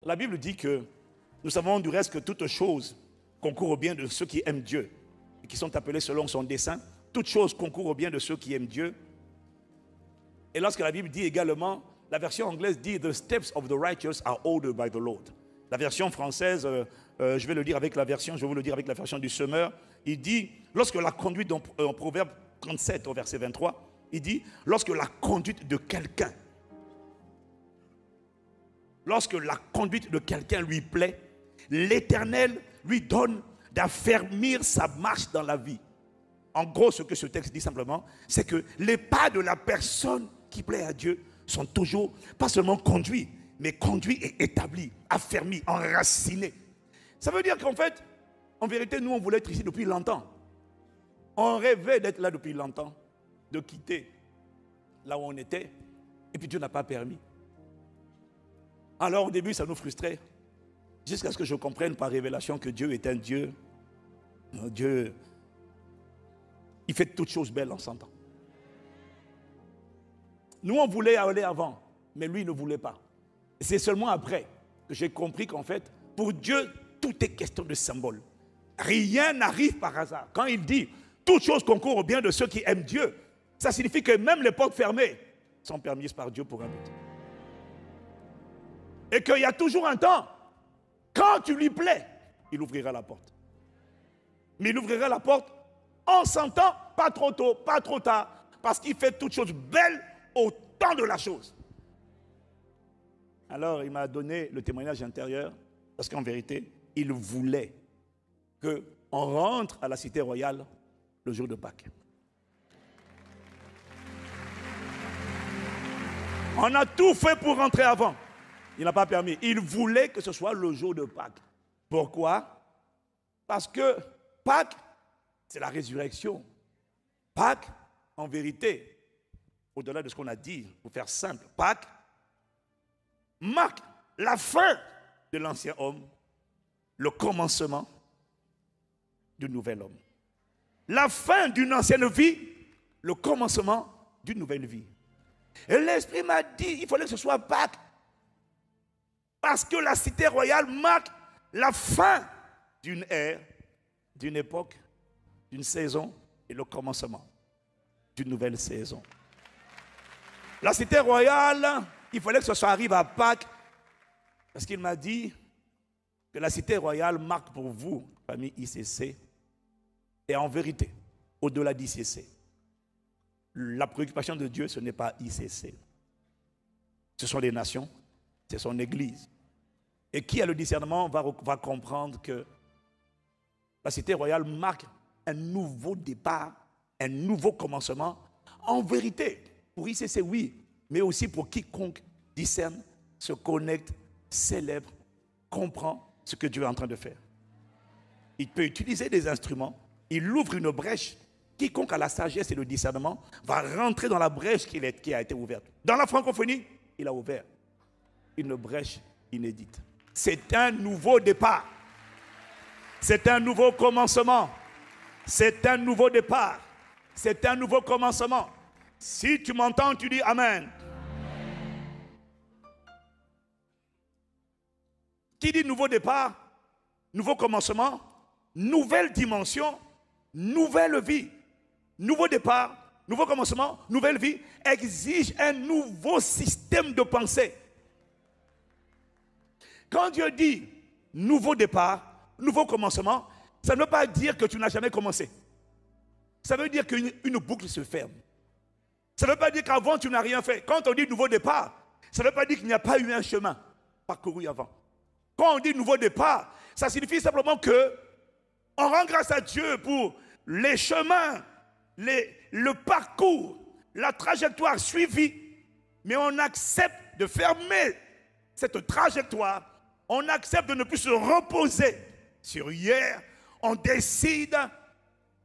La Bible dit que nous savons du reste que toute chose concourt au bien de ceux qui aiment Dieu et qui sont appelés selon son dessein. Toute chose concourt au bien de ceux qui aiment Dieu. Et lorsque la Bible dit également, la version anglaise dit « The steps of the righteous are ordered by the Lord ». La version française, je vais vous le dire avec la version du semeur, il dit, lorsque la conduite, en Proverbe 37 au verset 23, il dit, lorsque la conduite de quelqu'un lui plaît, l'Éternel lui donne d'affermir sa marche dans la vie. En gros, ce que ce texte dit simplement, c'est que les pas de la personne qui plaît à Dieu sont toujours, pas seulement conduits, mais conduits et établis, affermis, enracinés. Ça veut dire qu'en fait, en vérité, nous, on voulait être ici depuis longtemps. On rêvait d'être là depuis longtemps, de quitter là où on était, et puis Dieu n'a pas permis. Alors au début, ça nous frustrait, jusqu'à ce que je comprenne par révélation que Dieu est un Dieu. Dieu, il fait toutes choses belles en son temps. Nous, on voulait aller avant, mais lui, il ne voulait pas. C'est seulement après que j'ai compris qu'en fait, pour Dieu, tout est question de symbole. Rien n'arrive par hasard. Quand il dit « toute chose concourt au bien de ceux qui aiment Dieu », ça signifie que même les portes fermées sont permises par Dieu pour un but. Et qu'il y a toujours un temps, quand tu lui plais, il ouvrira la porte. Mais il ouvrira la porte en son temps, pas trop tôt, pas trop tard, parce qu'il fait toutes choses belles au temps de la chose. Alors il m'a donné le témoignage intérieur, parce qu'en vérité, il voulait qu'on rentre à la cité royale le jour de Pâques. On a tout fait pour rentrer avant. Il n'a pas permis. Il voulait que ce soit le jour de Pâques. Pourquoi? Parce que Pâques, c'est la résurrection. Pâques, en vérité, au-delà de ce qu'on a dit, pour faire simple, Pâques marque la fin de l'ancien homme, le commencement du nouvel homme. La fin d'une ancienne vie, le commencement d'une nouvelle vie. Et l'Esprit m'a dit, il fallait que ce soit Pâques. Parce que la cité royale marque la fin d'une ère, d'une époque, d'une saison et le commencement d'une nouvelle saison. La cité royale, il fallait que ça arrive à Pâques, parce qu'il m'a dit que la cité royale marque pour vous, famille ICC, et en vérité, au-delà d'ICC, la préoccupation de Dieu, ce n'est pas ICC. Ce sont les nations, c'est son Église. Et qui a le discernement va comprendre que la cité royale marque un nouveau départ, un nouveau commencement. En vérité, pour ICC, oui, mais aussi pour quiconque discerne, se connecte, célèbre, comprend ce que Dieu est en train de faire. Il peut utiliser des instruments, il ouvre une brèche. Quiconque a la sagesse et le discernement va rentrer dans la brèche qui a été ouverte. Dans la francophonie, il a ouvert une brèche inédite. C'est un nouveau départ. C'est un nouveau commencement. C'est un nouveau départ. C'est un nouveau commencement. Si tu m'entends, tu dis Amen. Qui dit nouveau départ, nouveau commencement, nouvelle dimension, nouvelle vie. Nouveau départ, nouveau commencement, nouvelle vie, exige un nouveau système de pensée. Quand Dieu dit nouveau départ, nouveau commencement, ça ne veut pas dire que tu n'as jamais commencé. Ça veut dire qu'une boucle se ferme. Ça ne veut pas dire qu'avant tu n'as rien fait. Quand on dit nouveau départ, ça ne veut pas dire qu'il n'y a pas eu un chemin parcouru avant. Quand on dit nouveau départ, ça signifie simplement que on rend grâce à Dieu pour les chemins, le parcours, la trajectoire suivie, mais on accepte de fermer cette trajectoire, on accepte de ne plus se reposer sur hier, on décide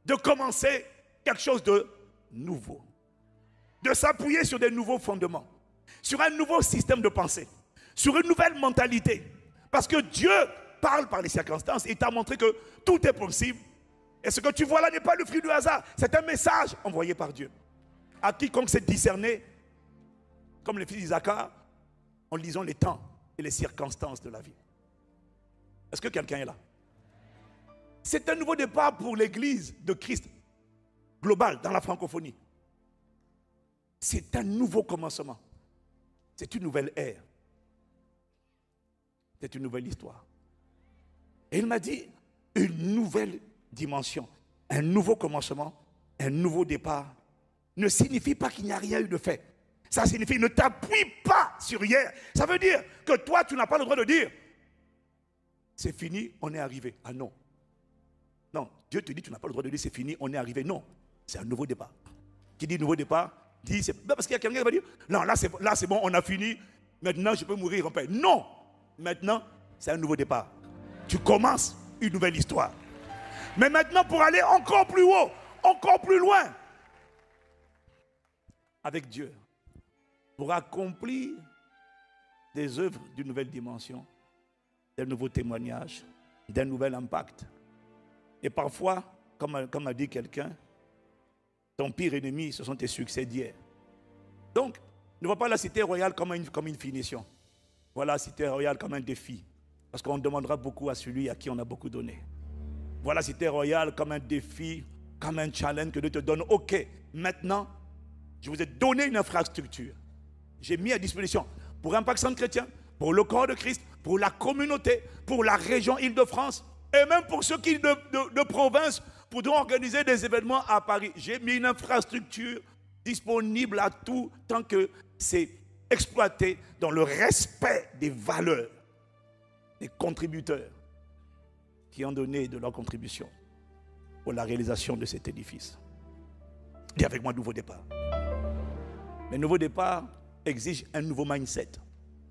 de commencer quelque chose de nouveau, de s'appuyer sur des nouveaux fondements, sur un nouveau système de pensée, sur une nouvelle mentalité, parce que Dieu parle par les circonstances, il t'a montré que tout est possible. Et ce que tu vois là n'est pas le fruit du hasard. C'est un message envoyé par Dieu. À quiconque s'est discerné, comme les fils d'Isaacar, en lisant les temps et les circonstances de la vie. Est-ce que quelqu'un est là? C'est un nouveau départ pour l'Église de Christ globale dans la francophonie. C'est un nouveau commencement. C'est une nouvelle ère. C'est une nouvelle histoire. Et il m'a dit une nouvelle dimension, un nouveau commencement, un nouveau départ ne signifie pas qu'il n'y a rien eu de fait. Ça signifie ne t'appuie pas sur hier. Ça veut dire que toi, tu n'as pas le droit de dire c'est fini, on est arrivé. Ah non. Non, Dieu te dit tu n'as pas le droit de dire c'est fini, on est arrivé. Non, c'est un nouveau départ. Qui dit nouveau départ, dit c'est parce qu'il y a quelqu'un qui va dire non, là c'est bon, on a fini. Maintenant je peux mourir en paix. Non, maintenant c'est un nouveau départ. Tu commences une nouvelle histoire. Mais maintenant pour aller encore plus haut, encore plus loin, avec Dieu, pour accomplir des œuvres d'une nouvelle dimension, d'un nouveau témoignage, d'un nouvel impact. Et parfois, comme a dit quelqu'un, ton pire ennemi, ce sont tes succès d'hier. Donc, ne vois pas la cité royale comme une finition. Voilà la cité royale comme un défi. Parce qu'on demandera beaucoup à celui à qui on a beaucoup donné. Voilà la cité royale comme un défi, comme un challenge que Dieu te donne. Ok, maintenant, je vous ai donné une infrastructure. J'ai mis à disposition pour Impact Centre Chrétien, pour le corps de Christ, pour la communauté, pour la région Île-de-France et même pour ceux qui de province pourront organiser des événements à Paris. J'ai mis une infrastructure disponible à tout tant que c'est exploité dans le respect des valeurs des contributeurs qui ont donné de leur contribution pour la réalisation de cet édifice. Dis avec moi, nouveau départ. Mais nouveau départ exige un nouveau mindset.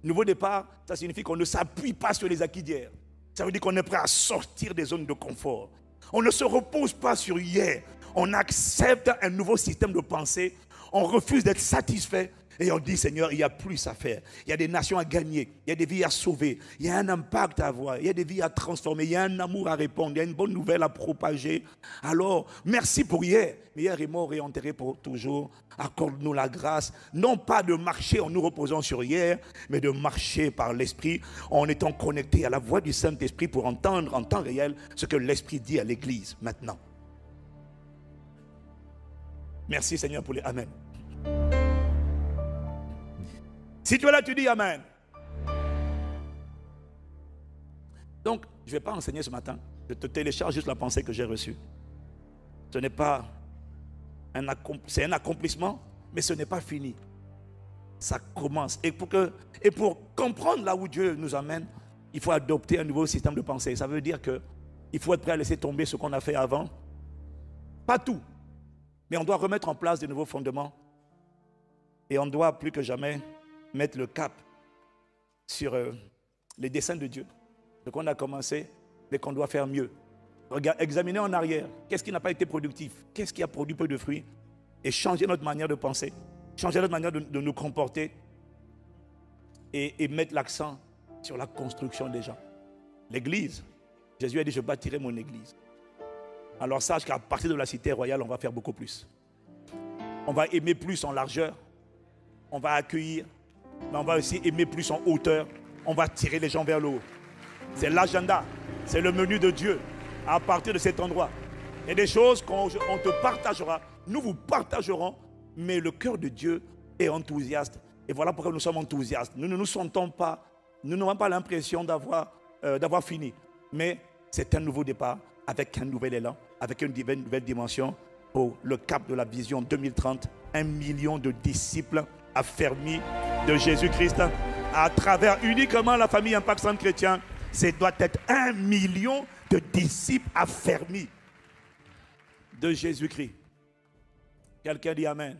Nouveau départ, ça signifie qu'on ne s'appuie pas sur les acquis d'hier. Ça veut dire qu'on est prêt à sortir des zones de confort. On ne se repose pas sur hier. On accepte un nouveau système de pensée. On refuse d'être satisfait. Et on dit, Seigneur, il y a plus à faire. Il y a des nations à gagner. Il y a des vies à sauver. Il y a un impact à avoir. Il y a des vies à transformer. Il y a un amour à répondre. Il y a une bonne nouvelle à propager. Alors, merci pour hier. Mais hier est mort et enterré pour toujours. Accorde-nous la grâce. Non pas de marcher en nous reposant sur hier, mais de marcher par l'Esprit en étant connecté à la voix du Saint-Esprit pour entendre en temps réel ce que l'Esprit dit à l'Église maintenant. Merci Seigneur pour les Amen. Si tu es là, tu dis Amen. Donc, je ne vais pas enseigner ce matin. Je te télécharge juste la pensée que j'ai reçue. Ce n'est pas c'est un accomplissement, mais ce n'est pas fini. Ça commence. Et pour comprendre là où Dieu nous amène, il faut adopter un nouveau système de pensée. Ça veut dire qu'il faut être prêt à laisser tomber ce qu'on a fait avant. Pas tout. Mais on doit remettre en place de nouveaux fondements. Et on doit plus que jamais mettre le cap sur les desseins de Dieu. Ce qu'on a commencé, mais qu'on doit faire mieux. Regarde, examiner en arrière. Qu'est-ce qui n'a pas été productif? Qu'est-ce qui a produit peu de fruits? Et changer notre manière de penser. Changer notre manière de nous comporter. Et mettre l'accent sur la construction des gens. L'église. Jésus a dit, je bâtirai mon église. Alors sache qu'à partir de la cité royale, on va faire beaucoup plus. On va aimer plus en largeur. On va accueillir. Mais on va aussi aimer plus en hauteur. On va tirer les gens vers le haut. C'est l'agenda. C'est le menu de Dieu. À partir de cet endroit. Il y a des choses qu'on te partagera. Nous vous partagerons. Mais le cœur de Dieu est enthousiaste. Et voilà pourquoi nous sommes enthousiastes. Nous ne nous sentons pas. Nous n'avons pas l'impression d'avoir fini. Mais c'est un nouveau départ. Avec un nouvel élan. Avec une nouvelle dimension. Pour le cap de la vision 2030. 1 million de disciples affermis de Jésus-Christ. À travers uniquement la famille Impact Centre Chrétien. Ce doit être 1 million de disciples affermis de Jésus-Christ. Quelqu'un dit Amen.